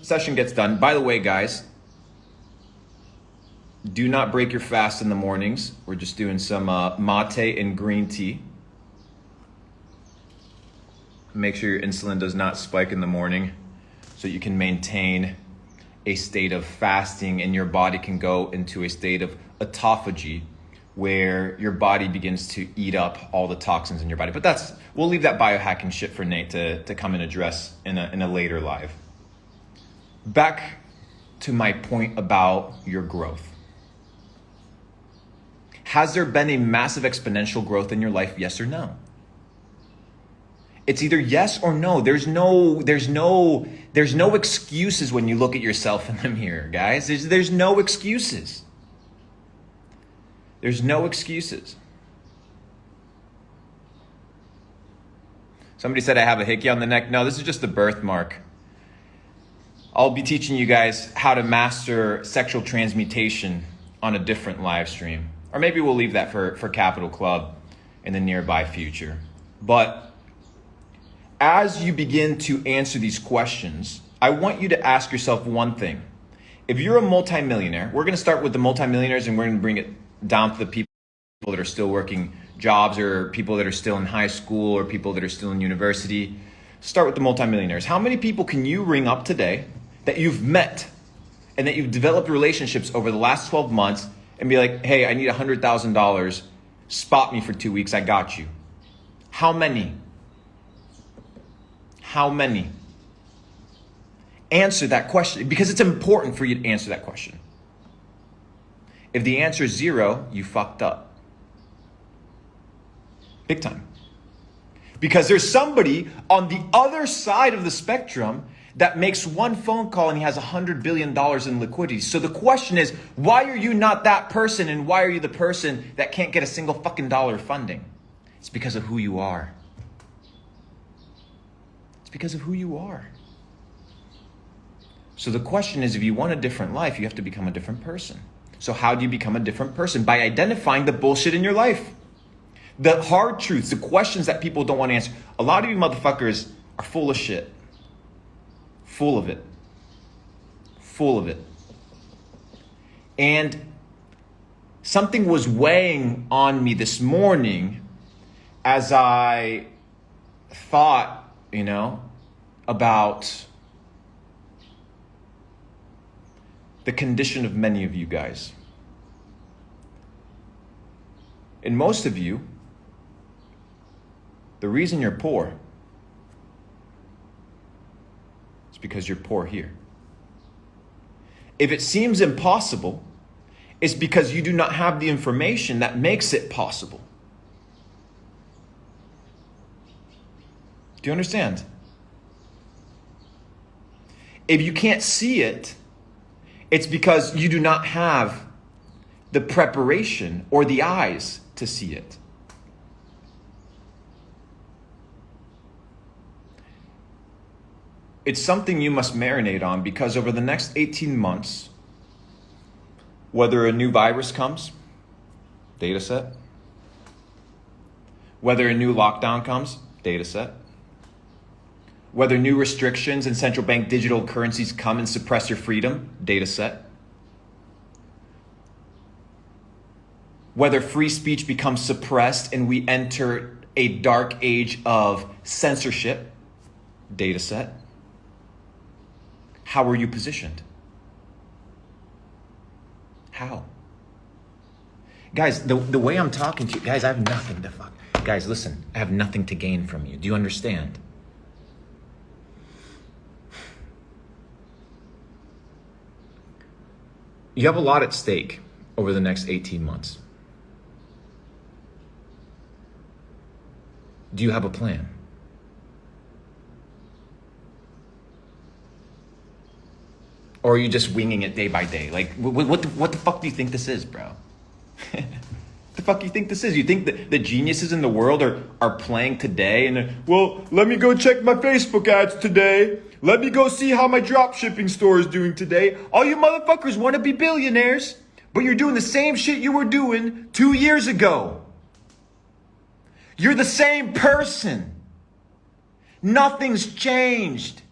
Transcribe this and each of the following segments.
session gets done, by the way, guys, do not break your fast in the mornings. We're just doing some mate and green tea. Make sure your insulin does not spike in the morning so you can maintain a state of fasting and your body can go into a state of autophagy where your body begins to eat up all the toxins in your body. But we'll leave that biohacking shit for Nate to come and address in a later live. Back to my point about your growth. Has there been a massive exponential growth in your life? Yes or no? It's either yes or no. There's no excuses when you look at yourself in the mirror, guys. There's no excuses. There's no excuses. Somebody said I have a hickey on the neck. No, this is just a birthmark. I'll be teaching you guys how to master sexual transmutation on a different live stream. Or maybe we'll leave that for Capital Club in the nearby future. But as you begin to answer these questions, I want you to ask yourself one thing. If you're a multimillionaire, we're going to start with the multimillionaires and we're going to bring it down to the people that are still working jobs or people that are still in high school or people that are still in university. Start with the multimillionaires. How many people can you ring up today that you've met and that you've developed relationships over the last 12 months and be like, hey, I need $100,000. Spot me for 2 weeks. I got you. How many? How many? Answer that question because it's important for you to answer that question. If the answer is 0, you fucked up. Big time. Because there's somebody on the other side of the spectrum that makes one phone call and he has $100 billion in liquidity. So the question is, why are you not that person and why are you the person that can't get a single fucking dollar funding? It's because of who you are. It's because of who you are. So the question is, if you want a different life, you have to become a different person. So how do you become a different person? By identifying the bullshit in your life. The hard truths, the questions that people don't want to answer. A lot of you motherfuckers are full of shit. Full of it. Full of it. And something was weighing on me this morning as I thought, about the condition of many of you guys. And most of you, the reason you're poor is because you're poor here. If it seems impossible, it's because you do not have the information that makes it possible. Do you understand? If you can't see it, it's because you do not have the preparation or the eyes to see it. It's something you must marinate on because over the next 18 months, whether a new virus comes, data set. Whether a new lockdown comes, data set. Whether new restrictions and central bank digital currencies come and suppress your freedom, data set. Whether free speech becomes suppressed and we enter a dark age of censorship, data set. How are you positioned? How? Guys, the way I'm talking to you, guys, I have nothing to fuck. Guys, listen, I have nothing to gain from you. Do you understand? You have a lot at stake over the next 18 months. Do you have a plan? Or are you just winging it day by day? Like, what the fuck do you think this is, bro? What the fuck do you think this is? You think that the geniuses in the world are playing today and, well, let me go check my Facebook ads today. Let me go see how my drop shipping store is doing today. All you motherfuckers want to be billionaires, but you're doing the same shit you were doing 2 years ago. You're the same person. Nothing's changed.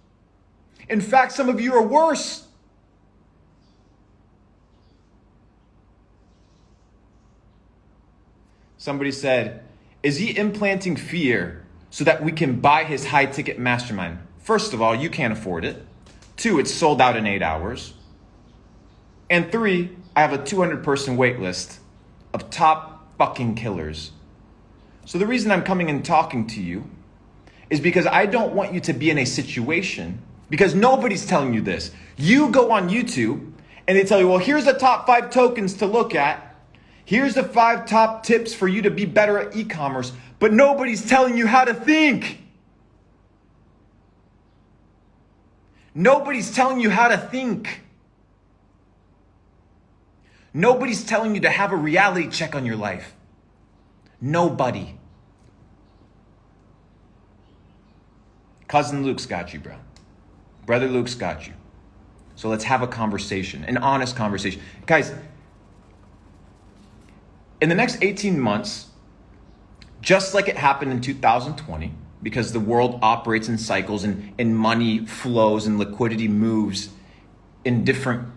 In fact, some of you are worse. Somebody said, is he implanting fear so that we can buy his high-ticket mastermind? First of all, you can't afford it. 2, it's sold out in 8 hours. And 3, I have a 200-person wait list of top fucking killers. So the reason I'm coming and talking to you is because I don't want you to be in a situation, because nobody's telling you this. You go on YouTube and they tell you, well, here's the top 5 tokens to look at. Here's the 5 top tips for you to be better at e-commerce, but nobody's telling you how to think. Nobody's telling you how to think. Nobody's telling you to have a reality check on your life. Nobody. Cousin Luke's got you, bro. Brother Luke's got you. So let's have a conversation, an honest conversation. Guys, in the next 18 months, just like it happened in 2020, because the world operates in cycles and money flows and liquidity moves in different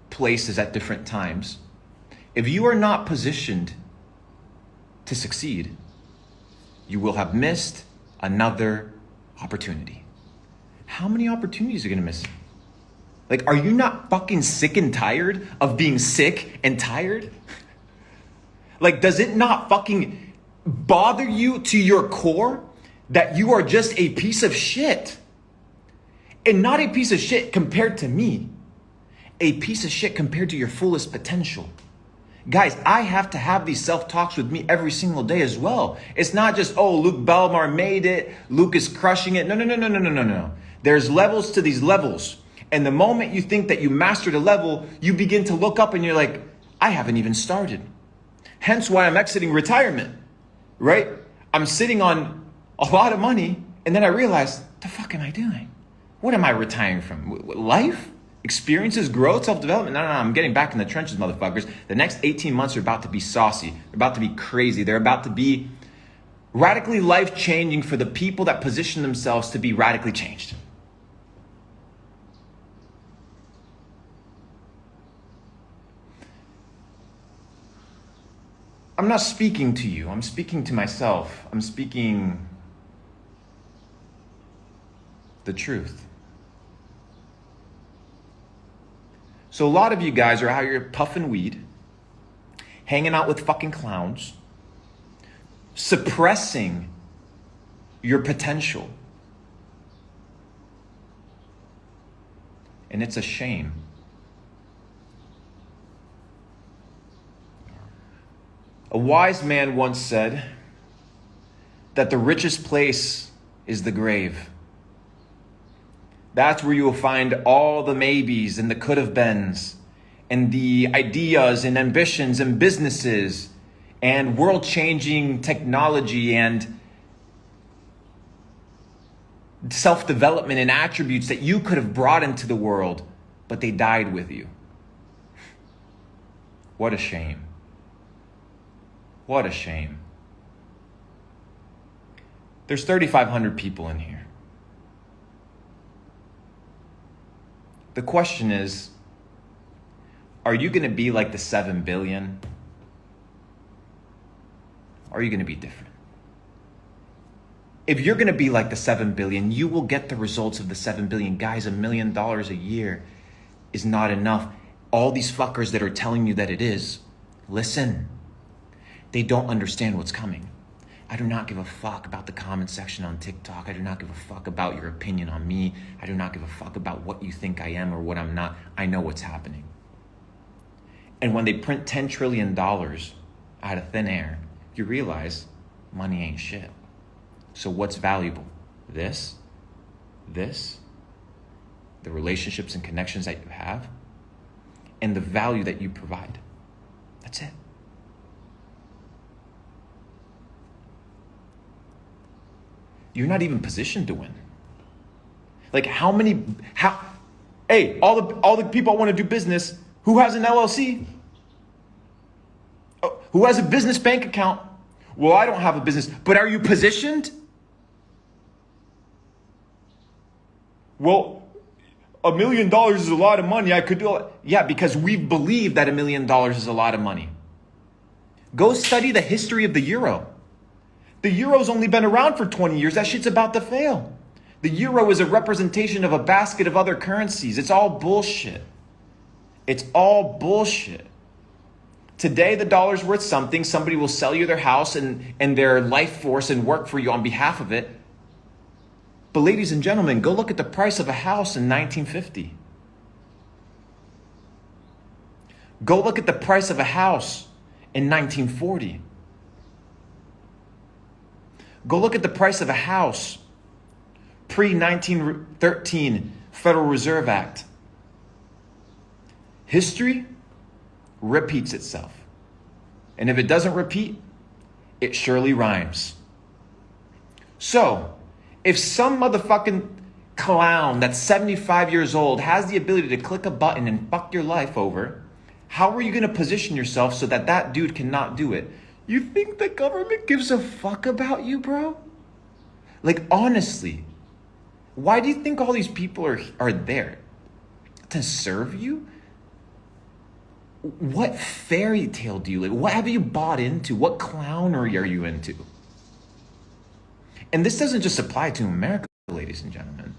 places at different times, if you are not positioned to succeed, you will have missed another opportunity. How many opportunities are you gonna miss? Like, are you not fucking sick and tired of being sick and tired? Like, does it not fucking bother you to your core that you are just a piece of shit? And not a piece of shit compared to me. A piece of shit compared to your fullest potential. Guys, I have to have these self-talks with me every single day as well. It's not just, oh, Luke Belmar made it, Luke is crushing it. No. There's levels to these levels. And the moment you think that you mastered a level, you begin to look up and you're like, I haven't even started. Hence why I'm exiting retirement, right? I'm sitting on a lot of money, and then I realize, the fuck am I doing? What am I retiring from? Life? Experiences, growth, self-development? No, I'm getting back in the trenches, motherfuckers. The next 18 months are about to be saucy. They're about to be crazy. They're about to be radically life-changing for the people that position themselves to be radically changed. I'm not speaking to you. I'm speaking to myself. I'm speaking the truth. So a lot of you guys are out here puffing weed, hanging out with fucking clowns, suppressing your potential. And it's a shame. A wise man once said that the richest place is the grave. That's where you will find all the maybes and the could have beens and the ideas and ambitions and businesses and world-changing technology and self-development and attributes that you could have brought into the world, but they died with you. What a shame. What a shame. There's 3,500 people in here. The question is, are you going to be like the 7 billion? Or are you going to be different? If you're going to be like the 7 billion, you will get the results of the 7 billion. Guys, $1 million a year is not enough. All these fuckers that are telling you that it is, listen, they don't understand what's coming. I do not give a fuck about the comment section on TikTok. I do not give a fuck about your opinion on me. I do not give a fuck about what you think I am or what I'm not. I know what's happening. And when they print $10 trillion out of thin air, you realize money ain't shit. So what's valuable? This, the relationships and connections that you have, and the value that you provide. That's it. You're not even positioned to win. Like all the people I want to do business, who has an LLC? Who has a business bank account? Well, I don't have a business, but are you positioned? Well, $1 million is a lot of money. I could do it. Yeah, because we believe that $1 million is a lot of money. Go study the history of the euro. The euro's only been around for 20 years. That shit's about to fail. The euro is a representation of a basket of other currencies. It's all bullshit. It's all bullshit. Today, the dollar's worth something. Somebody will sell you their house and their life force and work for you on behalf of it. But ladies and gentlemen, go look at the price of a house in 1950. Go look at the price of a house in 1940. Go look at the price of a house pre-1913 Federal Reserve Act. History repeats itself. And if it doesn't repeat, it surely rhymes. So, if some motherfucking clown that's 75 years old has the ability to click a button and fuck your life over, how are you going to position yourself so that that dude cannot do it? You think the government gives a fuck about you, bro? Like, honestly, why do you think all these people are there? To serve you? What fairy tale do you live? What have you bought into? What clownery are you into? And this doesn't just apply to America, ladies and gentlemen.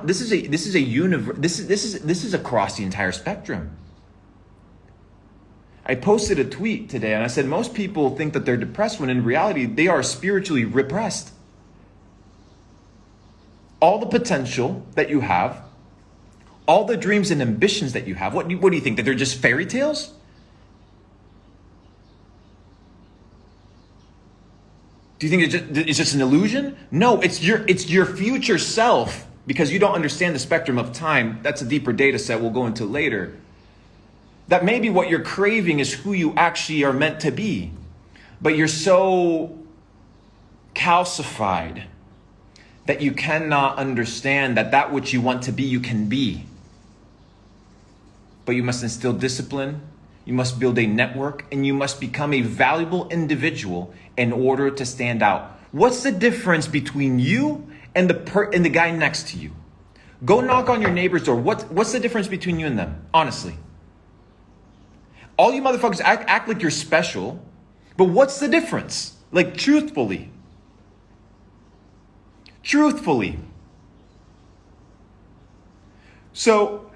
This is across the entire spectrum. I posted a tweet today and I said most people think that they're depressed when in reality they are spiritually repressed. All the potential that you have, all the dreams and ambitions that you have, what do you think, that they're just fairy tales? Do you think it's just an illusion? No, it's your future self, because you don't understand the spectrum of time. That's a deeper data set we'll go into later. That maybe what you're craving is who you actually are meant to be, but you're so calcified that you cannot understand that which you want to be, you can be. But you must instill discipline, you must build a network, and you must become a valuable individual in order to stand out. What's the difference between you and the guy next to you? Go knock on your neighbor's door. What's the difference between you and them? Honestly. All you motherfuckers act like you're special, but what's the difference? Like, truthfully. Truthfully. So,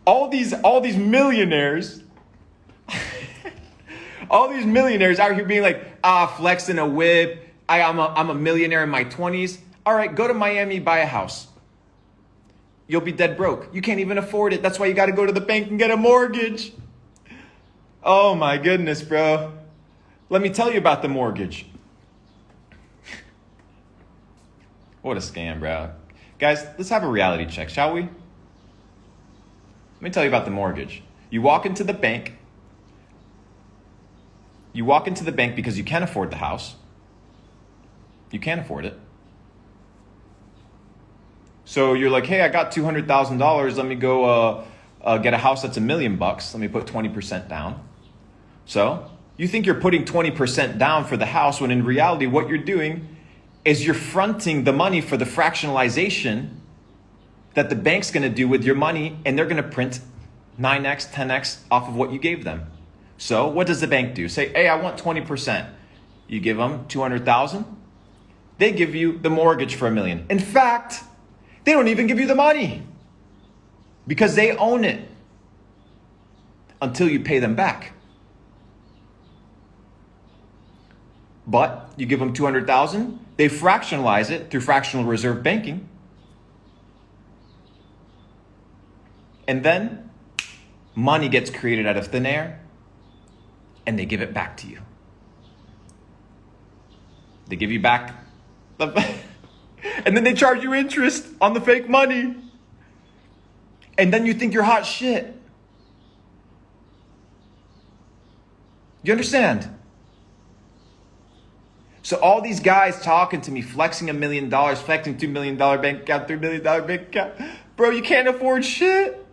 all these millionaires, all these millionaires out here being like, flexing a whip. I'm a millionaire in my 20s. All right, go to Miami, buy a house. You'll be dead broke. You can't even afford it. That's why you got to go to the bank and get a mortgage. Oh my goodness, bro. Let me tell you about the mortgage. What a scam, bro. Guys, let's have a reality check, shall we? Let me tell you about the mortgage. You walk into the bank. You walk into the bank because you can't afford the house. You can't afford it. So you're like, hey, I got $200,000. Let me go get a house that's $1 million. Let me put 20% down. So you think you're putting 20% down for the house when in reality what you're doing is you're fronting the money for the fractionalization that the bank's going to do with your money, and they're going to print 9x, 10x off of what you gave them. So what does the bank do? Say, hey, I want 20%. You give them 200,000. They give you the mortgage for $1 million. In fact, they don't even give you the money because they own it until you pay them back. But you give them 200,000, they fractionalize it through fractional reserve banking. And then money gets created out of thin air and they give it back to you. They give you back and then they charge you interest on the fake money. And then you think you're hot shit. You understand? So all these guys talking to me, flexing $1 million, flexing $2 million bank account, $3 million bank account. Bro, you can't afford shit.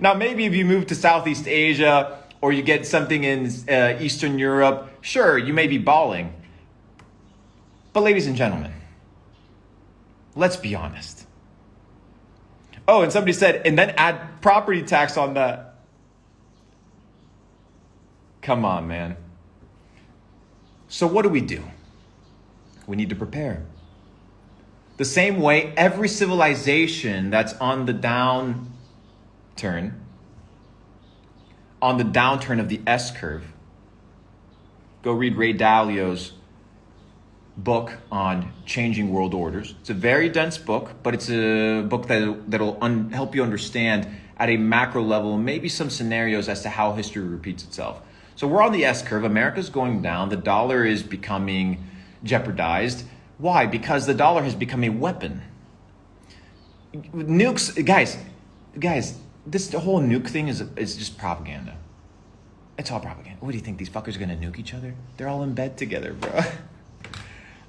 Now, maybe if you move to Southeast Asia or you get something in Eastern Europe, sure, you may be balling. But ladies and gentlemen, Let's be honest. Oh, and somebody said, and then add property tax on that. Come on, man. So what do? We need to prepare. The same way every civilization that's on the downturn of the S curve, go read Ray Dalio's book on changing world orders. It's a very dense book, but it's a book that'll help you understand at a macro level, maybe some scenarios as to how history repeats itself. So we're on the S curve. America's going down. The dollar is becoming jeopardized. Why? Because the dollar has become a weapon. Nukes, guys, this whole nuke thing is just propaganda. It's all propaganda. What do you think? These fuckers are gonna nuke each other? They're all in bed together, bro.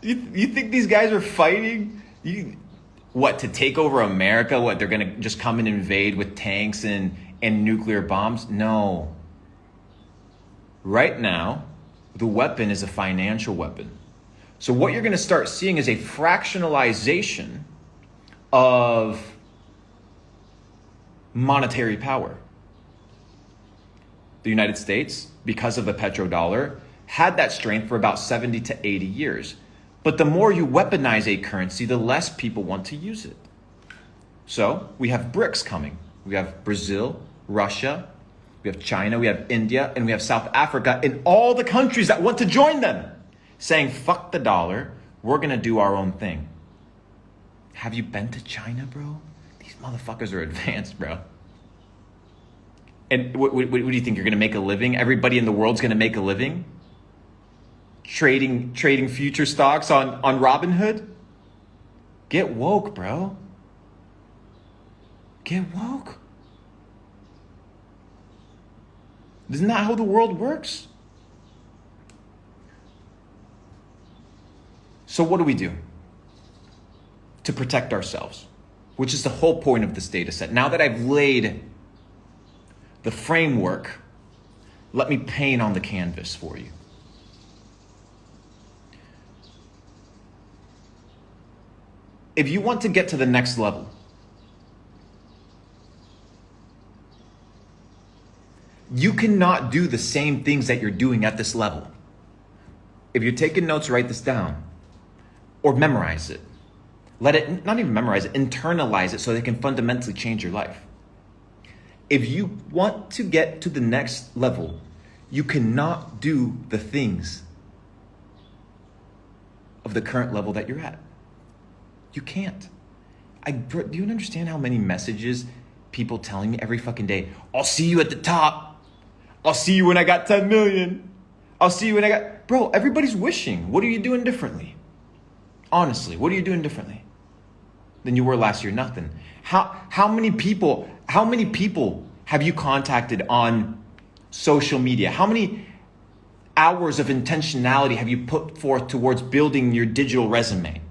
You think these guys are fighting? To take over America? What, they're gonna just come and invade with tanks and nuclear bombs? No. Right now, the weapon is a financial weapon. So what you're going to start seeing is a fractionalization of monetary power. The United States, because of the petrodollar, had that strength for about 70 to 80 years. But the more you weaponize a currency, the less people want to use it. So we have BRICS coming. We have Brazil, Russia, we have China, we have India, and we have South Africa, and all the countries that want to join them, saying, fuck the dollar, we're going to do our own thing. Have you been to China, bro? These motherfuckers are advanced, bro. And what do you think? You're going to make a living? Everybody in the world's going to make a living? Trading future stocks on Robinhood? Get woke, bro. Get woke. Isn't that how the world works? So what do we do to protect ourselves? Which is the whole point of this data set. Now that I've laid the framework, let me paint on the canvas for you. If you want to get to the next level, you cannot do the same things that you're doing at this level. If you're taking notes, write this down. Or memorize it. Let it, not even memorize it, internalize it so they can fundamentally change your life. If you want to get to the next level, you cannot do the things of the current level that you're at. You can't. Do you understand how many messages people telling me every fucking day, I'll see you at the top. I'll see you when I got 10 million. I'll see you when I got... Bro, everybody's wishing. What are you doing differently? Honestly, what are you doing differently than you were last year? Nothing. How many people have you contacted on social media? How many hours of intentionality have you put forth towards building your digital resume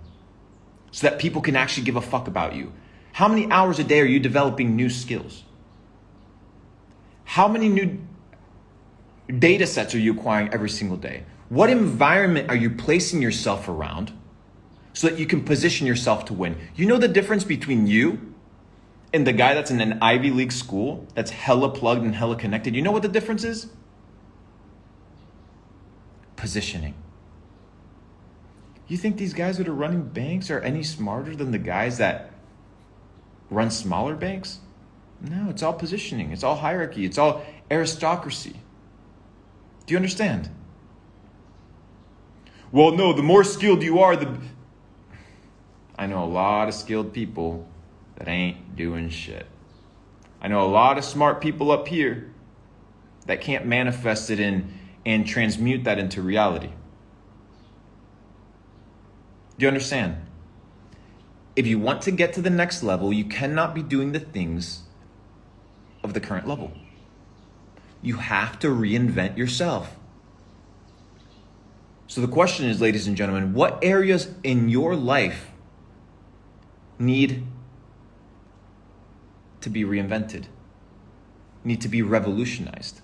so that people can actually give a fuck about you? How many hours a day are you developing new skills? How many new data sets are you acquiring every single day? What environment are you placing yourself around so that you can position yourself to win? You know the difference between you and the guy that's in an Ivy League school that's hella plugged and hella connected? You know what the difference is? Positioning. You think these guys that are running banks are any smarter than the guys that run smaller banks? No, it's all positioning. It's all hierarchy. It's all aristocracy. Do you understand? Well, no, the more skilled you are, I know a lot of skilled people that ain't doing shit. I know a lot of smart people up here that can't manifest it and transmute that into reality. Do you understand? If you want to get to the next level, you cannot be doing the things of the current level. You have to reinvent yourself. So the question is, ladies and gentlemen, what areas in your life need to be reinvented, need to be revolutionized?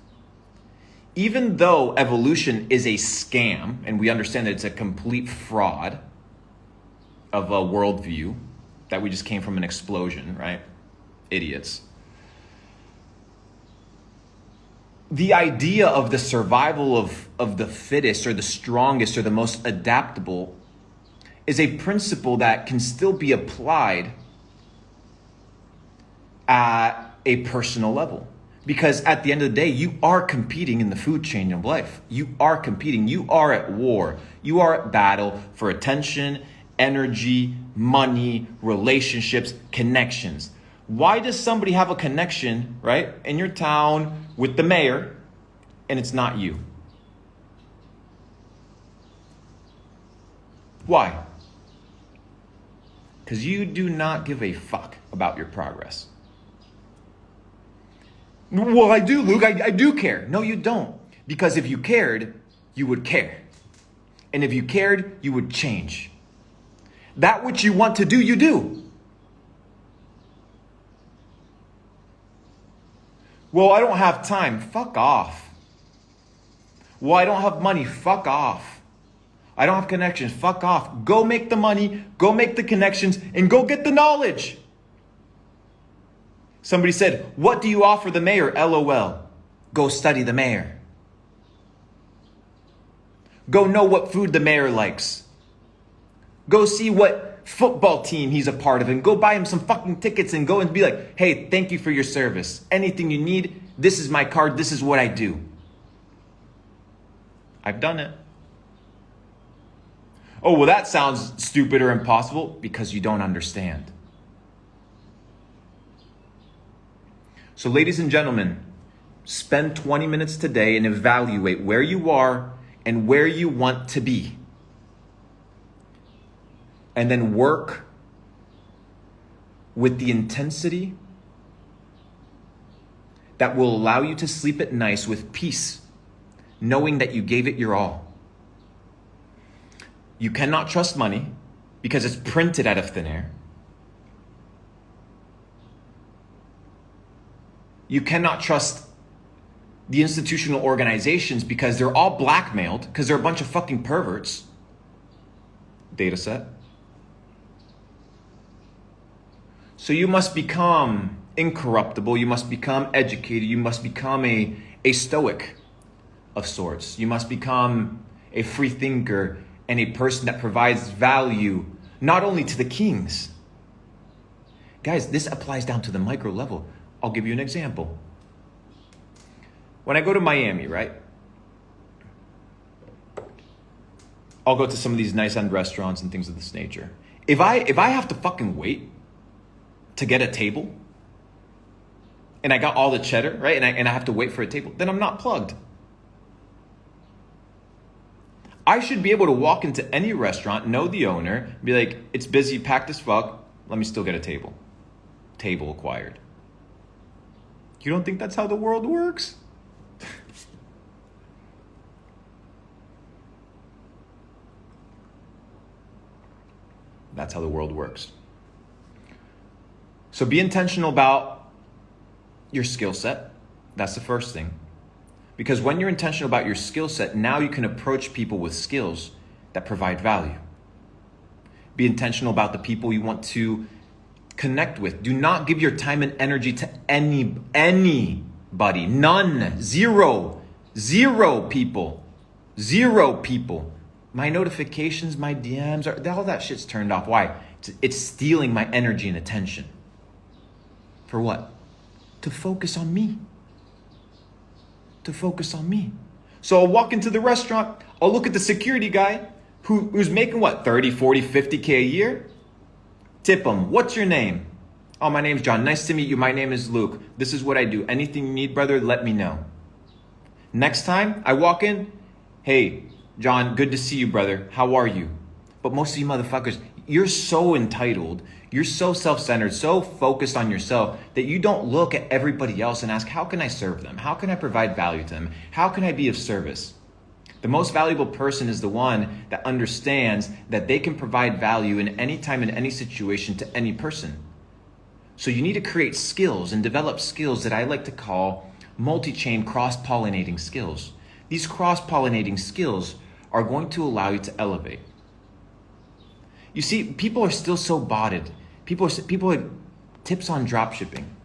Even though evolution is a scam, and we understand that it's a complete fraud of a worldview, that we just came from an explosion, right? Idiots. The idea of the survival of the fittest or the strongest or the most adaptable is a principle that can still be applied at a personal level. Because at the end of the day, you are competing in the food chain of life. You are competing. You are at war. You are at battle for attention, energy, money, relationships, connections. Why does somebody have a connection, right, in your town with the mayor and it's not you? Why? Because you do not give a fuck about your progress. Well, I do, Luke. I do care. No, you don't. Because if you cared, you would care. And if you cared, you would change. That which you want to do, you do. Well, I don't have time. Fuck off. Well, I don't have money. Fuck off. I don't have connections. Fuck off. Go make the money, go make the connections, and go get the knowledge. Somebody said, what do you offer the mayor? LOL. Go study the mayor. Go know what food the mayor likes. Go see what football team he's a part of and go buy him some fucking tickets and go and be like, hey, thank you for your service. Anything you need, this is my card. This is what I do. I've done it. Oh, well, that sounds stupid or impossible because you don't understand. So ladies and gentlemen, spend 20 minutes today and evaluate where you are and where you want to be. And then work with the intensity that will allow you to sleep at night with peace, knowing that you gave it your all. You cannot trust money because it's printed out of thin air. You cannot trust the institutional organizations because they're all blackmailed, because they're a bunch of fucking perverts. Data set. So you must become incorruptible. You must become educated. You must become a stoic of sorts. You must become a free thinker and a person that provides value not only to the kings. Guys, this applies down to the micro level. I'll give you an example. When I go to Miami, right? I'll go to some of these nice end restaurants and things of this nature. If I have to fucking wait to get a table and I got all the cheddar, right? And I have to wait for a table, then I'm not plugged. I should be able to walk into any restaurant, know the owner, be like, it's busy, packed as fuck, let me still get a table. Table acquired. You don't think that's how the world works? That's how the world works. So be intentional about your skill set. That's the first thing. Because when you're intentional about your skill set, now you can approach people with skills that provide value. Be intentional about the people you want to connect with. Do not give your time and energy to anybody. None. Zero people. Zero people. My notifications, my DMs, all that shit's turned off. Why? It's stealing my energy and attention. For what? To focus on me. To focus on me. So I'll walk into the restaurant, I'll look at the security guy who's making what, 30, 40, 50K a year? Tip him. What's your name? Oh, my name's John. Nice to meet you. My name is Luke. This is what I do. Anything you need, brother, let me know. Next time I walk in, hey, John, good to see you, brother. How are you? But most of you motherfuckers, you're so entitled. You're so self-centered, so focused on yourself that you don't look at everybody else and ask, how can I serve them? How can I provide value to them? How can I be of service? The most valuable person is the one that understands that they can provide value in any time, in any situation to any person. So you need to create skills and develop skills that I like to call multi-chain cross-pollinating skills. These cross-pollinating skills are going to allow you to elevate. You see, people are still so botted People like tips on drop shipping.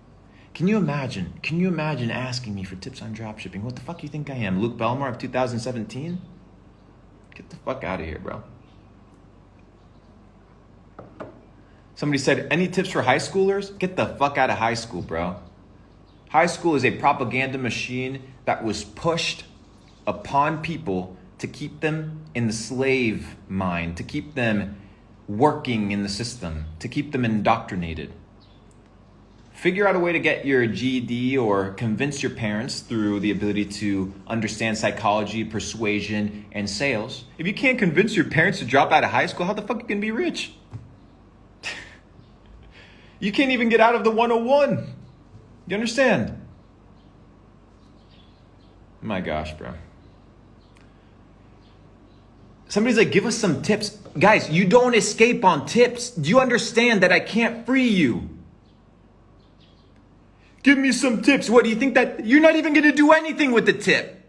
Can you imagine? Can you imagine asking me for tips on drop shipping? What the fuck you think I am? Luke Belmar of 2017? Get the fuck out of here, bro. Somebody said, any tips for high schoolers? Get the fuck out of high school, bro. High school is a propaganda machine that was pushed upon people to keep them in the slave mind, to keep them working in the system, to keep them indoctrinated. Figure out a way to get your GED or convince your parents through the ability to understand psychology, persuasion, and sales. If you can't convince your parents to drop out of high school, how the fuck you gonna be rich? You can't even get out of the 101. You understand? My gosh, bro. Somebody's like, give us some tips. Guys, you don't escape on tips. Do you understand that I can't free you? Give me some tips. What, do you think that you're not even going to do anything with the tip?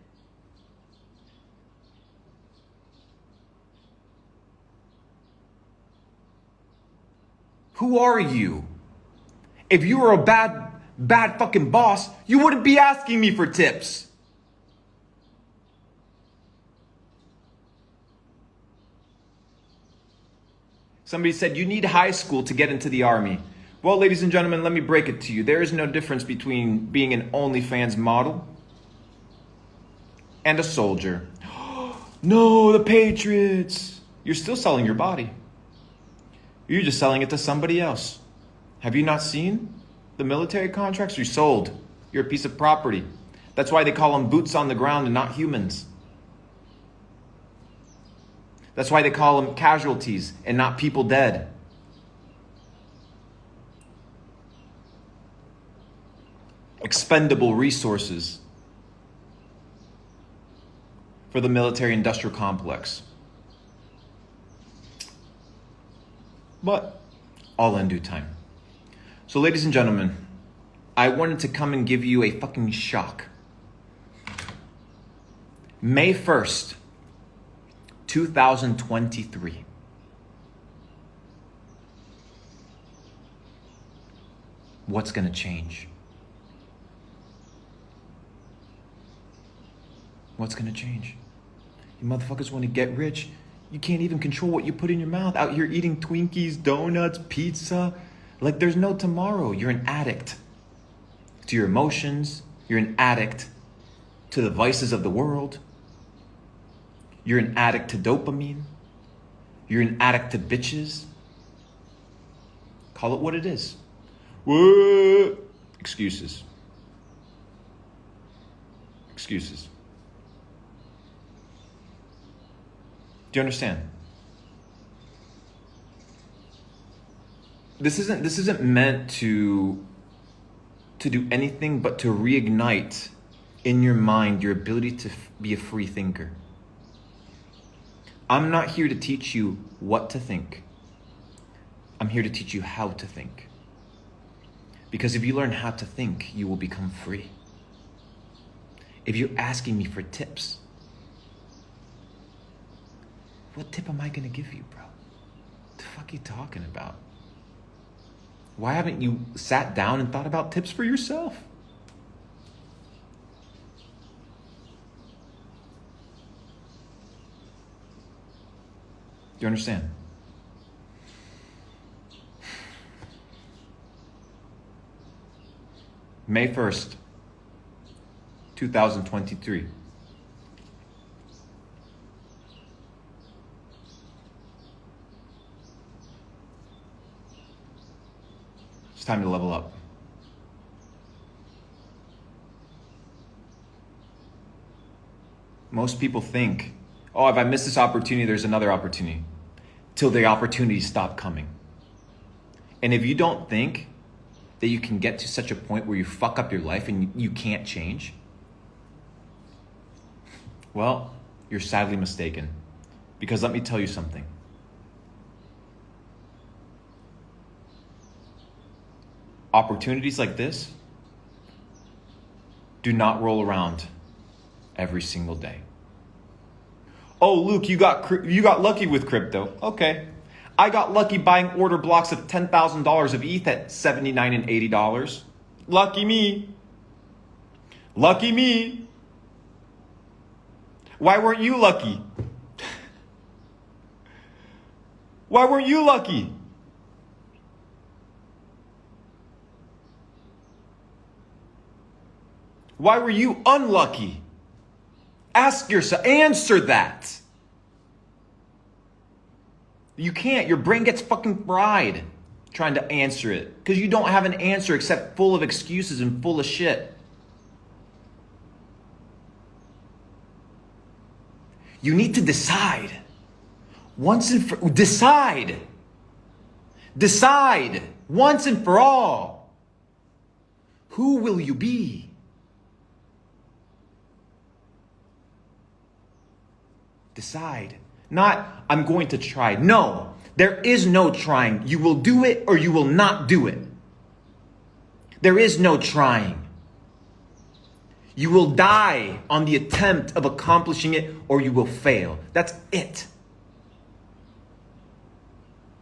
Who are you? If you were a bad fucking boss, you wouldn't be asking me for tips. Somebody said, you need high school to get into the army. Well, ladies and gentlemen, let me break it to you. There is no difference between being an OnlyFans model and a soldier. No, the Patriots. You're still selling your body. You're just selling it to somebody else. Have you not seen the military contracts? You're sold. You're a piece of property. That's why they call them boots on the ground and not humans. That's why they call them casualties and not people dead. Expendable resources for the military-industrial complex. But all in due time. So, ladies and gentlemen, I wanted to come and give you a fucking shock. May 1st, 2023. What's going to change? What's going to change? You motherfuckers want to get rich. You can't even control what you put in your mouth. Out here eating Twinkies, donuts, pizza. Like there's no tomorrow. You're an addict to your emotions. You're an addict to the vices of the world. You're an addict to dopamine. You're an addict to bitches. Call it what it is. What? Excuses. Excuses. Do you understand? This isn't meant to do anything but to reignite in your mind your ability to be a free thinker. I'm not here to teach you what to think. I'm here to teach you how to think. Because if you learn how to think, you will become free. If you're asking me for tips, what tip am I going to give you, bro? What the fuck are you talking about? Why haven't you sat down and thought about tips for yourself? Do you understand? May 1st, 2023. It's time to level up. Most people think, oh, if I miss this opportunity, there's another opportunity. Till the opportunities stop coming. And if you don't think that you can get to such a point where you fuck up your life and you can't change, well, you're sadly mistaken. Because let me tell you something. Opportunities like this do not roll around every single day. Oh, Luke, you got lucky with crypto. Okay. I got lucky buying order blocks of $10,000 of ETH at $79 and $80. Lucky me. Lucky me. Why weren't you lucky? Why weren't you lucky? Why were you unlucky? Ask yourself, answer that. You can't. Your brain gets fucking fried trying to answer it because you don't have an answer except full of excuses and full of shit. You need to decide. Decide. Decide once and for all. Who will you be? Decide. Not, I'm going to try. No, there is no trying. You will do it or you will not do it. There is no trying. You will die on the attempt of accomplishing it or you will fail. That's it.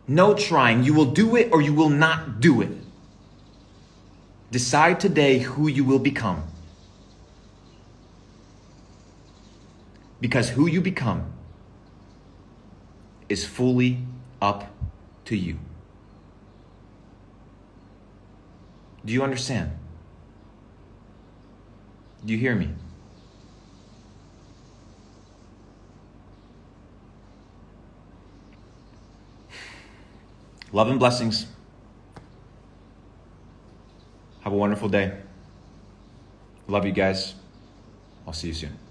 No trying. You will do it or you will not do it. Decide today who you will become. Because who you become is fully up to you. Do you understand? Do you hear me? Love and blessings. Have a wonderful day. Love you guys. I'll see you soon.